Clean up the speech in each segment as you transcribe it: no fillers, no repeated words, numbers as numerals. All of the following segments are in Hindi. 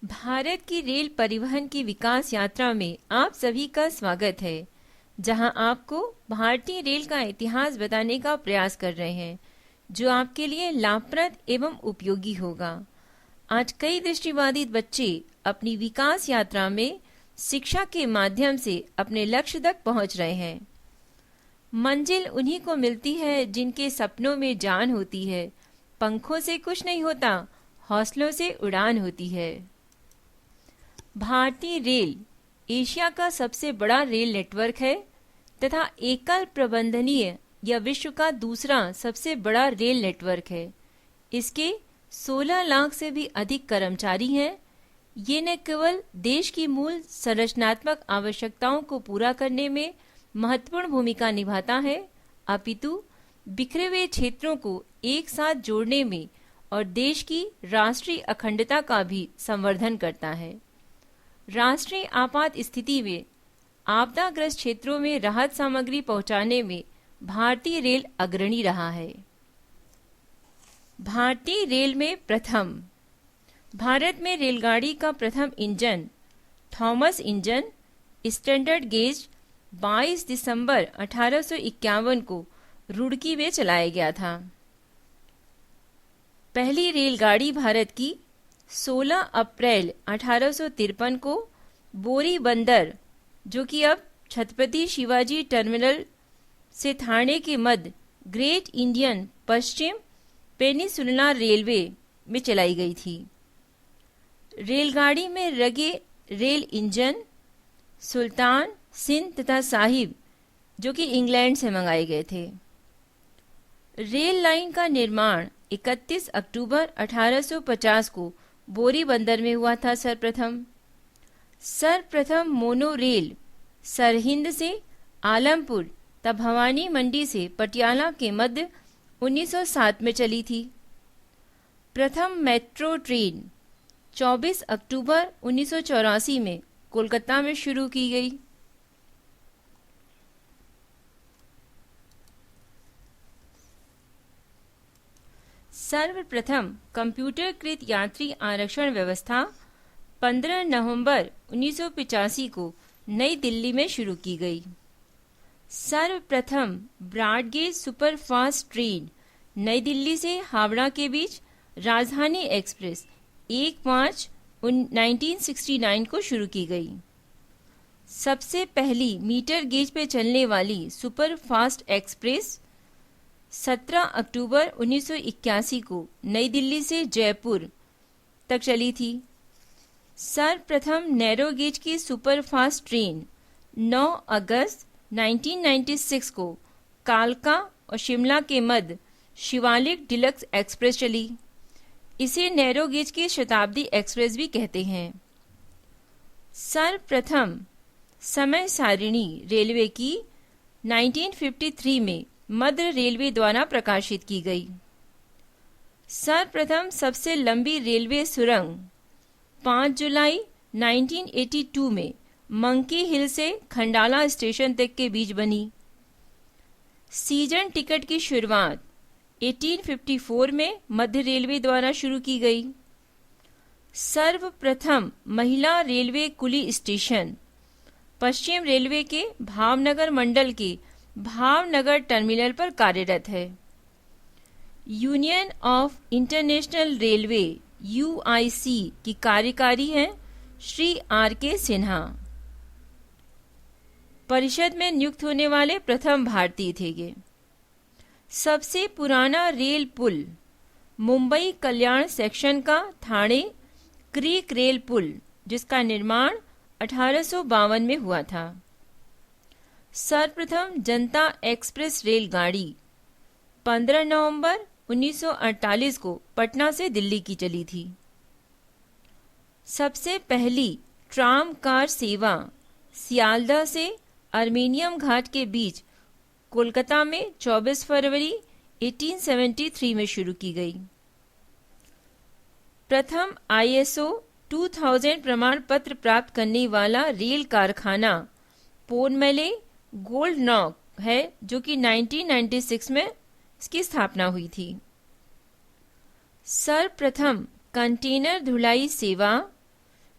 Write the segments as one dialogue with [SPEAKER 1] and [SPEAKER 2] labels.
[SPEAKER 1] भारत की रेल परिवहन की विकास यात्रा में आप सभी का स्वागत है, जहां आपको भारतीय रेल का इतिहास बताने का प्रयास कर रहे हैं, जो आपके लिए लाभप्रद एवं उपयोगी होगा। आज कई दृष्टिबाधित बच्चे अपनी विकास यात्रा में शिक्षा के माध्यम से अपने लक्ष्य तक पहुंच रहे हैं। मंजिल उन्हीं को मिलती है जिनके सपनों में जान होती है। पंखों से कुछ नहीं होता, हौसलों से उड़ान होती है। भारतीय रेल एशिया का सबसे बड़ा रेल नेटवर्क है तथा एकल प्रबंधनीय या विश्व का दूसरा सबसे बड़ा रेल नेटवर्क है। इसके 16 लाख से भी अधिक कर्मचारी हैं। ये न केवल देश की मूल संरचनात्मक आवश्यकताओं को पूरा करने में महत्वपूर्ण भूमिका निभाता है, अपितु बिखरे हुए क्षेत्रों को एक साथ जोड़ने में और देश की राष्ट्रीय अखंडता का भी संवर्धन करता है। राष्ट्रीय आपात स्थिति में आपदाग्रस्त क्षेत्रों में राहत सामग्री पहुंचाने में भारतीय रेल अग्रणी रहा है। भारतीय रेल में प्रथम भारत में रेलगाड़ी का प्रथम engine Thomas engine standard gauge 22 दिसंबर 1851 को रुड़की में चलाया गया था। पहली रेलगाड़ी भारत की 16 अप्रैल 1853 को बोरी बंदर, जो कि अब छत्रपति शिवाजी टर्मिनल से ठाणे के मध्य ग्रेट इंडियन पश्चिम पेनिसुलर रेलवे में चलाई गई थी। रेलगाड़ी में लगे रेल इंजन सुल्तान, सिंध तथा साहिब, जो कि इंग्लैंड से मंगाए गए थे। रेल लाइन का निर्माण 31 अक्टूबर 1850 को बोरी बंदर में हुआ था। सर्वप्रथम मोनो रेल सरहिंद से आलमपुर तब भवानी मंडी से पटियाला के मध्य 1907 में चली थी। प्रथम मेट्रो ट्रेन 24 अक्टूबर 1984 में कोलकाता में शुरू की गई। सर्वप्रथम कंप्यूटरकृत यात्री आरक्षण व्यवस्था 15 नवंबर 1985 को नई दिल्ली में शुरू की गई। सर्वप्रथम ब्रॉडगेज सुपरफास्ट ट्रेन नई दिल्ली से हावड़ा के बीच राजधानी एक्सप्रेस 1/5/1969 को शुरू की गई। सबसे पहली मीटर गेज पे चलने वाली सुपरफास्ट एक्सप्रेस 17 अक्टूबर 1981 को नई दिल्ली से जयपुर तक चली थी। सर्वप्रथम नैरो गेज की सुपरफास्ट ट्रेन 9 अगस्त 1996 को कालका और शिमला के मध्य शिवालिक डिलक्स एक्सप्रेस चली। इसे नैरो गेज की शताब्दी एक्सप्रेस भी कहते हैं। सर्वप्रथम समय सारिणी रेलवे की 1953 में मध्य रेलवे द्वारा प्रकाशित की गई। सर्वप्रथम सबसे लंबी रेलवे सुरंग 5 जुलाई 1982 में मंकी हिल से खंडाला स्टेशन तक के बीच बनी। सीजन टिकट की शुरुआत 1854 में मध्य रेलवे द्वारा शुरू की गई। सर्वप्रथम महिला रेलवे कुली स्टेशन पश्चिम रेलवे के भावनगर मंडल के भावनगर टर्मिनल पर कार्यरत है। Union of international railway (UIC) की कार्यकारी हैं श्री R.K. सिन्हा। परिषद में नियुक्त होने वाले प्रथम भारतीय थे ये। सबसे पुराना रेल पुल मुंबई कल्याण सेक्शन का ठाणे क्रीक रेल पुल, जिसका निर्माण 1852 में हुआ था। सर्वप्रथम जनता एक्सप्रेस रेलगाड़ी 15 नवंबर 1948 को पटना से दिल्ली की चली थी। सबसे पहली ट्राम कार सेवा सियालदह से अर्मेनियम घाट के बीच कोलकाता में 24 फरवरी 1873 में शुरू की गई। प्रथम ISO 2000 प्रमाण पत्र प्राप्त करने वाला रेल कारखाना पोनमैले गोल्ड नॉक है, जो कि 1996 में इसकी स्थापना हुई थी। सर्वप्रथम कंटेनर धुलाई सेवा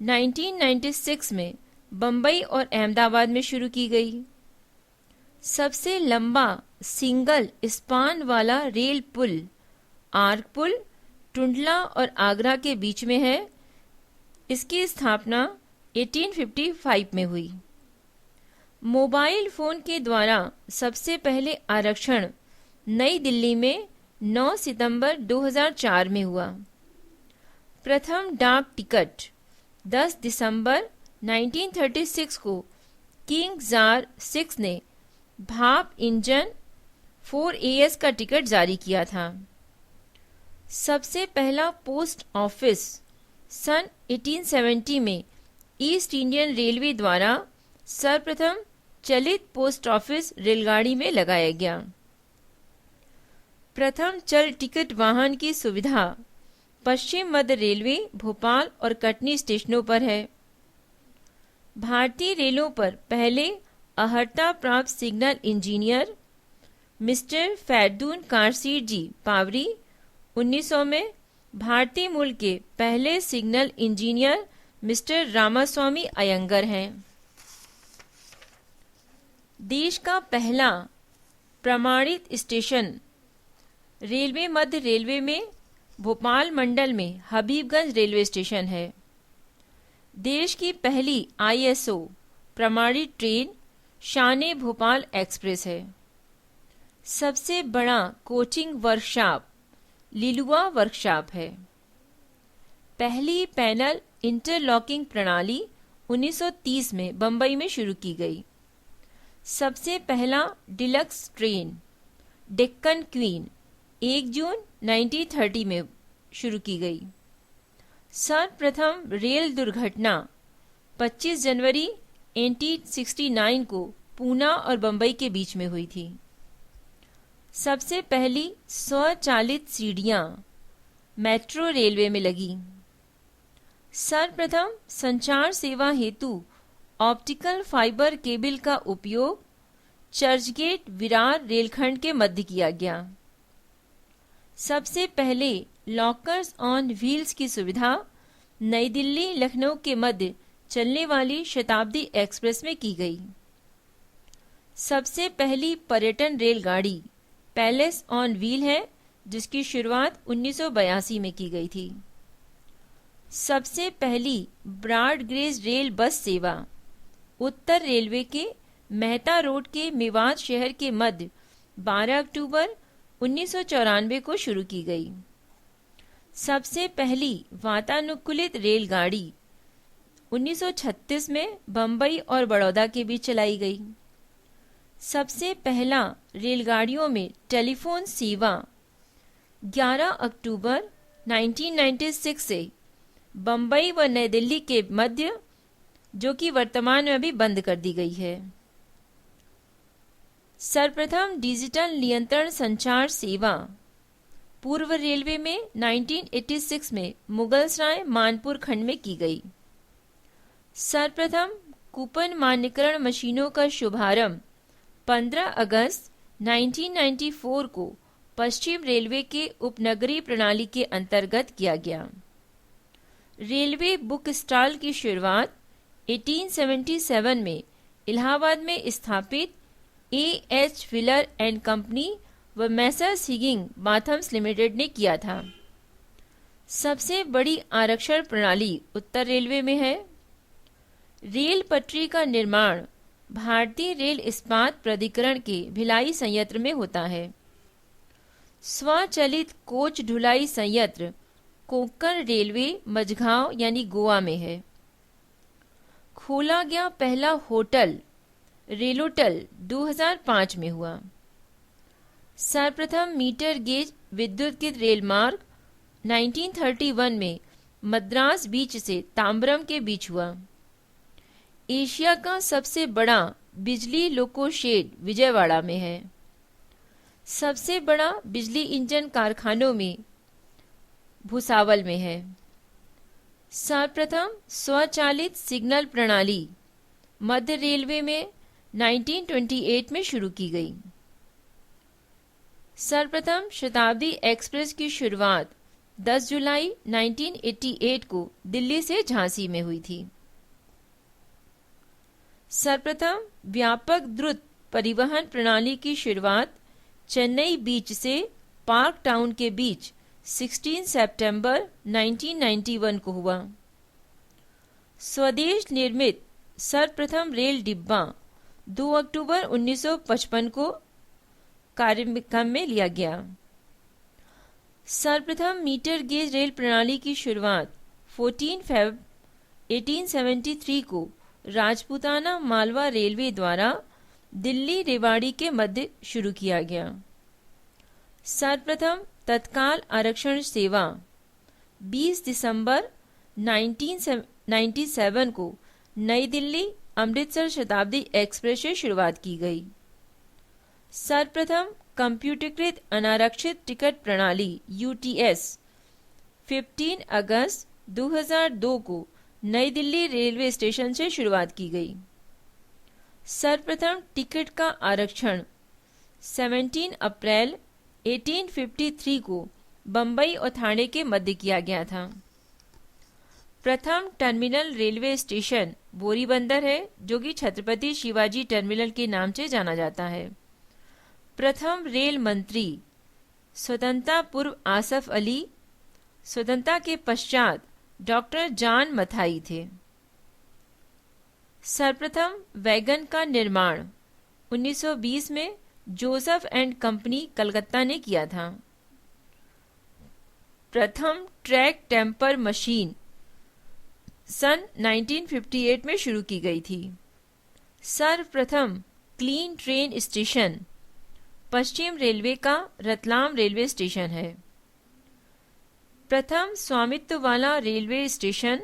[SPEAKER 1] 1996 में बम्बई और अहमदाबाद में शुरू की गई। सबसे लंबा सिंगल स्पान वाला रेल पुल आर्क पुल टुंडला और आगरा के बीच में है। इसकी स्थापना 1855 में हुई। मोबाइल फोन के द्वारा सबसे पहले आरक्षण नई दिल्ली में 9 सितंबर 2004 में हुआ। प्रथम डाक टिकट 10 दिसंबर 1936 को किंग जार 6 ने भाप इंजन 4AS का टिकट जारी किया था। सबसे पहला पोस्ट ऑफिस सन 1870 में ईस्ट इंडियन रेलवे द्वारा सर्वप्रथम चलित पोस्ट ऑफिस रेलगाड़ी में लगाया गया। प्रथम चल टिकट वाहन की सुविधा पश्चिम मध्य रेलवे भोपाल और कटनी स्टेशनों पर है। भारतीय रेलों पर पहले अर्हता प्राप्त signal engineer mister Faidun Karsir ji Pavri 1900 में, भारतीय मूल के पहले signal engineer mister Ramaswami Iyengar हैं। देश का पहला प्रमाणित स्टेशन रेलवे मध्य रेलवे में भोपाल मंडल में हबीबगंज रेलवे स्टेशन है। देश की पहली ISO प्रमाणित ट्रेन शान भोपाल एक्सप्रेस है। सबसे बड़ा कोचिंग वर्कशॉप लिलुआ वर्कशॉप है। पहली पैनल इंटरलॉकिंग प्रणाली 1930 में बंबई में शुरू की गई। सबसे पहला डिलक्स ट्रेन डेक्कन क्वीन 1 जून 1930 में शुरू की गई। सर्वप्रथम रेल दुर्घटना 25 जनवरी 1869 को पूना और बंबई के बीच में हुई थी। सबसे पहली स्वचालित सीढ़ियां मेट्रो रेलवे में लगी। सर्वप्रथम संचार सेवा हेतु ऑप्टिकल फाइबर केबल का उपयोग चर्चगेट विरार रेलखंड के मध्य किया गया। सबसे पहले लॉकर्स ऑन व्हील्स की सुविधा नई दिल्ली लखनऊ के मध्य चलने वाली शताब्दी एक्सप्रेस में की गई। सबसे पहली पर्यटन रेलगाड़ी पैलेस ऑन व्हील है, जिसकी शुरुआत 1982 में की गई थी। सबसे पहली ब्रॉड गेज रेल बस सेवा उत्तर रेलवे के मेहता रोड के मेवात शहर के मध्य 12 अक्टूबर 1994 को शुरू की गई। सबसे पहली वातानुकूलित रेलगाड़ी 1936 में बंबई और बड़ौदा के बीच चलाई गई। सबसे पहला रेलगाड़ियों में टेलीफोन सेवा 11 अक्टूबर 1996 से बंबई व नई दिल्ली के मध्य, जो कि वर्तमान में अभी बंद कर दी गई है। सर्वप्रथम डिजिटल नियंत्रण संचार सेवा पूर्व रेलवे में 1986 में मुगलसराय मानपुर खंड में की गई। सर्वप्रथम कूपन मान्यकरण मशीनों का शुभारंभ 15 अगस्त 1994 को पश्चिम रेलवे के उपनगरीय प्रणाली के अंतर्गत किया गया। रेलवे बुक स्टॉल की शुरुआत 1877 में इलाहाबाद में स्थापित A.H. व्हीलर एंड कंपनी व मैसर्स हिगिंग बाथम्स लिमिटेड ने किया था। सबसे बड़ी आरक्षण प्रणाली उत्तर रेलवे में है। रेल पटरी का निर्माण भारतीय रेल इस्पात प्राधिकरण के भिलाई संयंत्र में होता है। स्वचालित कोच ढुलाई संयंत्र कोंकण रेलवे मझगांव यानी गोवा में है। खोला गया पहला होटल रेलोटल 2005 में हुआ। सर्वप्रथम मीटर गेज विद्युतीकृत रेल मार्ग 1931 में मद्रास बीच से तांबरम के बीच हुआ। एशिया का सबसे बड़ा बिजली लोको शेड विजयवाड़ा में है। सबसे बड़ा बिजली इंजन कारखानों में भुसावल में है। सर्वप्रथम स्वचालित सिग्नल प्रणाली मध्य रेलवे में 1928 में शुरू की गई। सर्वप्रथम शताब्दी एक्सप्रेस की शुरुआत 10 जुलाई 1988 को दिल्ली से झांसी में हुई थी। सर्वप्रथम व्यापक द्रुत परिवहन प्रणाली की शुरुआत चेन्नई बीच से पार्क टाउन के बीच 16 सितंबर 1991 को हुआ। स्वदेश निर्मित सर्वप्रथम रेल डिब्बा 2 अक्टूबर 1955 को कार्यक्रम में लिया गया। सर्वप्रथम मीटर गेज रेल प्रणाली की शुरुआत 14 फरवरी 1873 को राजपूताना मालवा रेलवे द्वारा दिल्ली रेवाड़ी के मध्य शुरू किया गया। सर्वप्रथम तत्काल आरक्षण सेवा 20 दिसंबर 1997 को नई दिल्ली अमृतसर शताब्दी एक्सप्रेस से शुरुआत की गई। सर्वप्रथम कंप्यूटरीकृत अनारक्षित टिकट प्रणाली UTS 15 अगस्त 2002 को नई दिल्ली रेलवे स्टेशन से शुरुआत की गई। सर्वप्रथम टिकट का आरक्षण 17 अप्रैल 1853 को बम्बई और ठाणे के मध्य किया गया था। प्रथम टर्मिनल रेलवे स्टेशन बोरीबंदर है, जो कि छत्रपति शिवाजी टर्मिनल के नाम से जाना जाता है। प्रथम रेल मंत्री स्वतंत्रता पूर्व आसफ अली, स्वतंत्रता के पश्चात डॉक्टर जॉन मथाई थे। सर्वप्रथम वैगन का निर्माण 1920 में जोसेफ एंड कंपनी कलकत्ता ने किया था। प्रथम ट्रैक टेम्पर मशीन सन 1958 में शुरू की गई थी। सर्वप्रथम क्लीन ट्रेन स्टेशन पश्चिम रेलवे का रतलाम रेलवे स्टेशन है। प्रथम स्वामित्व वाला railway station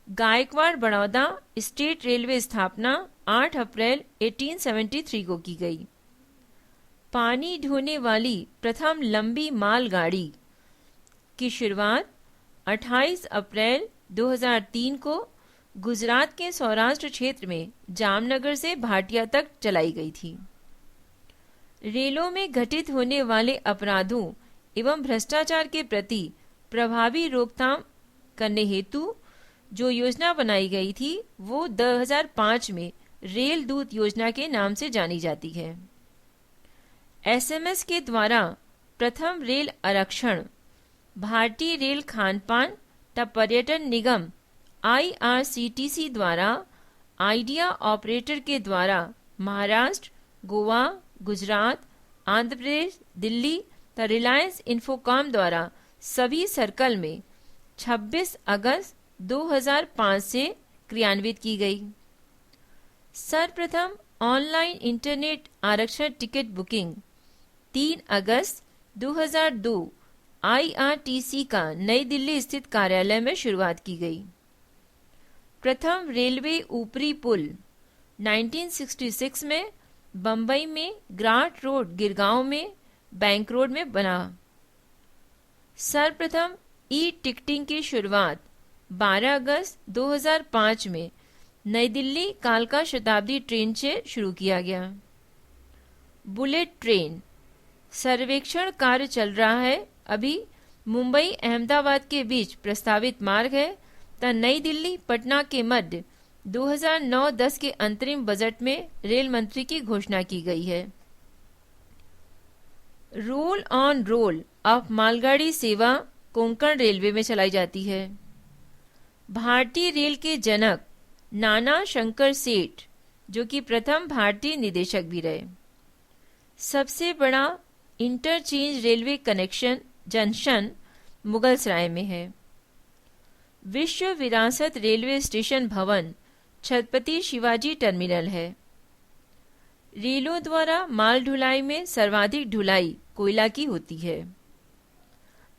[SPEAKER 1] Gaikwad Baroda state railway स्थापना 8 अप्रैल 1873 को की गई। पानी ढोने वाली प्रथम लंबी मालगाड़ी की शुरुआत 28 अप्रैल 2003 को गुजरात के सौराष्ट्र क्षेत्र में जामनगर से भाटिया तक चलाई गई थी। रेलों में घटित होने वाले अपराधों एवं भ्रष्टाचार के प्रति प्रभावी रोकथाम करने हेतु जो योजना बनाई गई थी वो 2005 में रेल दूत योजना के नाम से जानी जाती है। SMS के द्वारा प्रथम रेल आरक्षण भारतीय रेल खानपान तथा पर्यटन निगम IRCTC द्वारा आइडिया ऑपरेटर के द्वारा महाराष्ट्र, गोवा, गुजरात, आंध्र प्रदेश, दिल्ली तथा रिलायंस इन्फोकॉम द्वारा सभी सर्कल में 26 अगस्त 2005 से क्रियान्वित की गई। सर्वप्रथम ऑनलाइन इंटरनेट आरक्षण टिकट बुकिंग 3 अगस्त 2002 IRTC का नई दिल्ली स्थित कार्यालय में शुरुआत की गई। प्रथम रेलवे ऊपरी पुल 1966 में बंबई में ग्रांट रोड गिरगांव में बैंक रोड में बना। सर्वप्रथम टिकटिंग की शुरुआत 12 अगस्त 2005 में नई दिल्ली कालका शताब्दी ट्रेन से शुरू किया गया। बुलेट ट्रेन सर्वेक्षण कार्य चल रहा है। अभी मुंबई अहमदाबाद के बीच प्रस्तावित मार्ग है तथा नई दिल्ली पटना के मध्य 2009-10 के अंतरिम बजट में रेल मंत्री की घोषणा की गई है। रोल ऑन रोल ऑफ मालगाड़ी सेवा कोंकण रेलवे में चलाई जाती है। भारतीय रेल के जनक नाना शंकर सेठ, जो कि प्रथम भारतीय निदेशक भी रहे। सबसे बड़ा interchange railway connection junction Mughalsarai में है। विश्व विरासत रेलवे स्टेशन भवन छत्रपति शिवाजी टर्मिनल है। रेलों द्वारा माल ढुलाई में सर्वाधिक ढुलाई कोयला की होती है।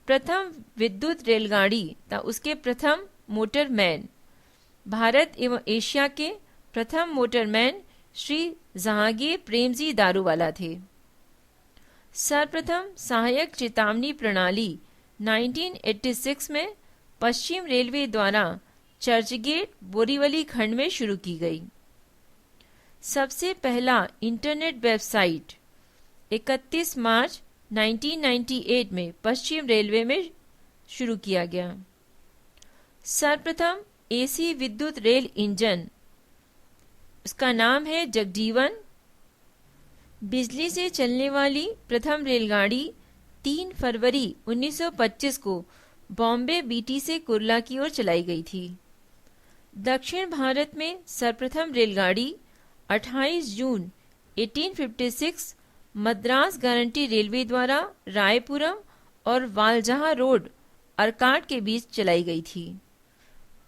[SPEAKER 1] प्रथम विद्युत रेलगाड़ी तथा उसके प्रथम मोटरमैन भारत एवं एशिया के प्रथम मोटरमैन श्री जहांगीर प्रेमजी दारूवाला थे। सर्वप्रथम सहायक चेतावनी प्रणाली 1986 में पश्चिम रेलवे द्वारा चर्चगेट बोरीवली खंड में शुरू की गई। सबसे पहला इंटरनेट वेबसाइट 31 मार्च 1998 में पश्चिम रेलवे में शुरू किया गया। सर्वप्रथम एसी विद्युत रेल इंजन, उसका नाम है जगजीवन। बिजली से चलने वाली प्रथम रेलगाड़ी 3 फरवरी 1925 को बॉम्बे बीटी से कुर्ला की ओर चलाई गई थी। दक्षिण भारत में सर्वप्रथम रेलगाड़ी 28 जून 1856 मद्रास गारंटी रेलवे द्वारा रायपुरम और वालजहा रोड अर्काट के बीच चलाई गई थी।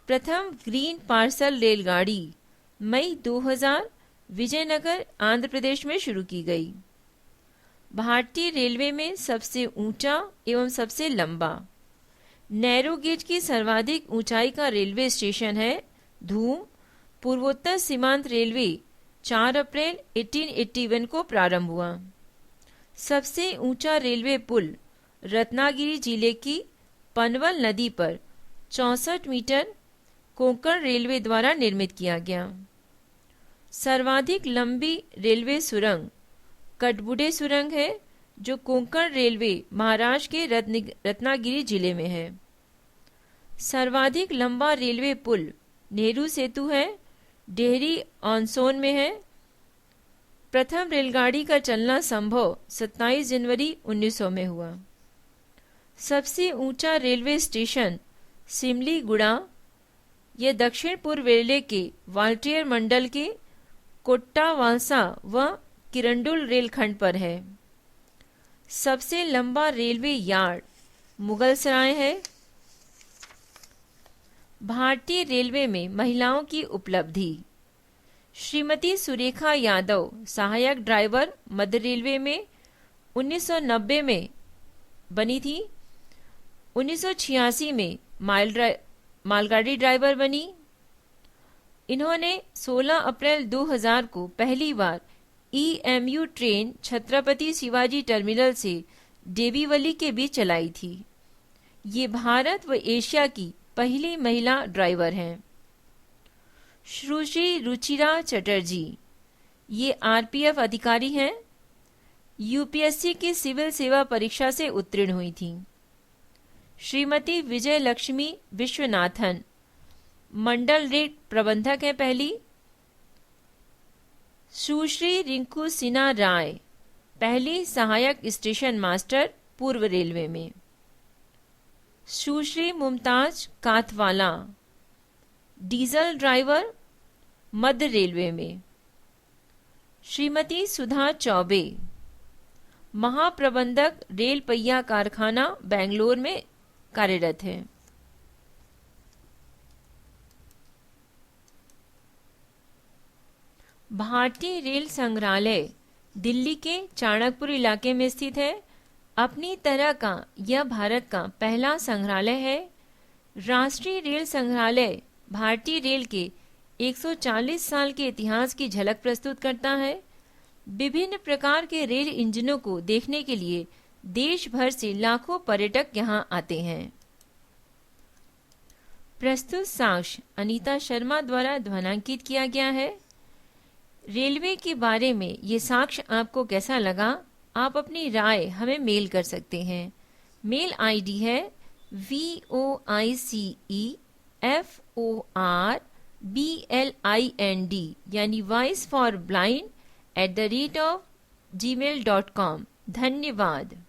[SPEAKER 1] प्रथम ग्रीन पार्सल रेलगाड़ी मई 2000 विजयनगर आंध्र प्रदेश में शुरू की गई। भारतीय रेलवे में सबसे ऊंचा एवं सबसे लंबा नैरो गेज की सर्वाधिक ऊंचाई का रेलवे स्टेशन है धूम। पूर्वोत्तर सीमांत रेलवे 4 अप्रैल 1881 को प्रारंभ हुआ। सबसे ऊंचा रेलवे पुल रत्नागिरी जिले की पनवल नदी पर 64 मीटर कोंकण रेलवे द्वारा निर्मित किया गया। सर्वाधिक लंबी रेलवे सुरंग कटबुडे सुरंग है जो कोंकण रेलवे महाराष्ट्र के रत्नागिरी जिले में है। सर्वाधिक लंबा रेलवे पुल नेहरू सेतु है, डेहरी ऑनसोन में है। प्रथम रेलगाड़ी का चलना संभव 27 जनवरी 1900 में हुआ। सबसे ऊंचा रेलवे स्टेशन सिमलीगुड़ा, यह दक्षिण पूर्व रेलवे के वाल्टियर मंडल के कोट्टावालसा व किरंडुल रेलखंड पर है। सबसे लंबा रेलवे यार्ड मुगलसराय है। भारतीय रेलवे में महिलाओं की उपलब्धि। श्रीमती सुरेखा यादव सहायक ड्राइवर मध्य रेलवे में 1990 में बनी थी। 1986 में मालगाड़ी ड्राइवर बनी। इन्होंने 16 अप्रैल 2000 को पहली बार EMU train Chhatrapati Shivaji terminal से डेबीवली के बीच चलाई थी। ये भारत व एशिया की पहली महिला ड्राइवर हैं। सुश्री रुचिरा चटर्जी, ये RPF अधिकारी हैं। UPSC की सिविल सेवा परीक्षा से उत्तीर्ण हुई थी। श्रीमती विजय लक्ष्मी विश्वनाथन मंडल रेल प्रबंधक है पहली। सुश्री रिंकू सिन्हा राय पहली सहायक स्टेशन मास्टर पूर्व रेलवे में। सुश्री मुमताज काथवाला डीजल ड्राइवर मध्य रेलवे में। श्रीमती सुधा चौबे महाप्रबंधक रेल पहिया कारखाना बेंगलोर में कार्यरत है। भारतीय रेल संग्रहालय दिल्ली के चाणक्यपुर इलाके में स्थित है। अपनी तरह का यह भारत का पहला संग्रहालय है। राष्ट्रीय रेल संग्रहालय भारतीय रेल के 140 साल के इतिहास की झलक प्रस्तुत करता है। विभिन्न प्रकार के रेल इंजनों को देखने के लिए देश भर से लाखों पर्यटक यहां आते हैं। प्रस्तुत साक्ष्य अनीता शर्मा द्वारा ध्वनांकित किया गया है। रेलवे के बारे में ये साक्ष्य आपको कैसा लगा? आप अपनी राय हमें मेल कर सकते हैं। मेल आईडी है voiceforblind यानी वॉइस फॉर ब्लाइंड @gmail.com। धन्यवाद।